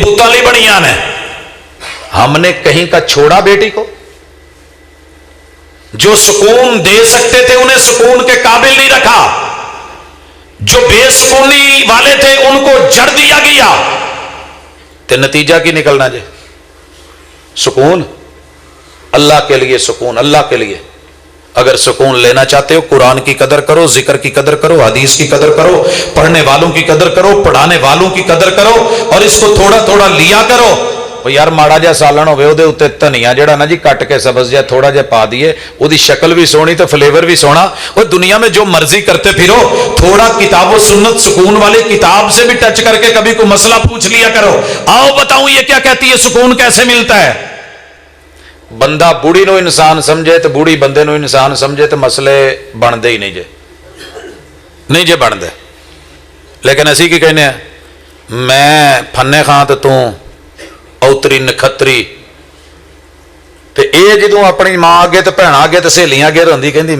बुतां लई बणियां ने। हमने कहीं का छोड़ा बेटी को? जो सुकून दे सकते थे उन्हें सुकून के काबिल नहीं रखा, जो बेसुकूनी वाले थे उनको जड़ दिया गया। तो नतीजा की निकलना जे? सुकून अल्लाह के लिए, सुकून अल्लाह के लिए। अगर सुकून लेना चाहते हो कुरान की कदर करो, जिक्र की कदर करो, हदीस की कदर करो, पढ़ने वालों की कदर करो, पढ़ाने वालों की कदर करो, और इसको थोड़ा थोड़ा लिया करो। ਉਹ ਯਾਰ ਮਾੜਾ ਜਿਹਾ ਸਾਲਣ ਹੋਵੇ ਉਹਦੇ ਉੱਤੇ ਧਨੀਆ ਜਿਹੜਾ ਨਾ ਜੀ ਕੱਟ ਕੇ ਸਬਜ਼ ਜਿਹਾ ਥੋੜਾ ਜਿਹਾ ਪਾ ਦਈਏ, ਉਹਦੀ ਸ਼ਕਲ ਵੀ ਸੋਹਣੀ ਤੇ ਫਲੇਵਰ भी सोना। वो दुनिया में जो मर्जी करते फिरो, थोड़ा किताब व सुन्नत सुकून वाली किताब से भी टच करके कभी कोई मसला पूछ लिया करो। आओ बताऊं ये क्या कहती है, सुकून कैसे मिलता है। बंदा बूढ़ी नो इंसान समझे तो बूढ़ी बंदे नो इंसान समझे तो मसले बनते ही नहीं जे बनते। लेकिन असी की कहने मैं फन्ने खां तो तू औतरी नखत्री। ते ये जदों अपनी मां अगे ते भैणां अगे ते सहेलियां अगे रहिंदी कहंदी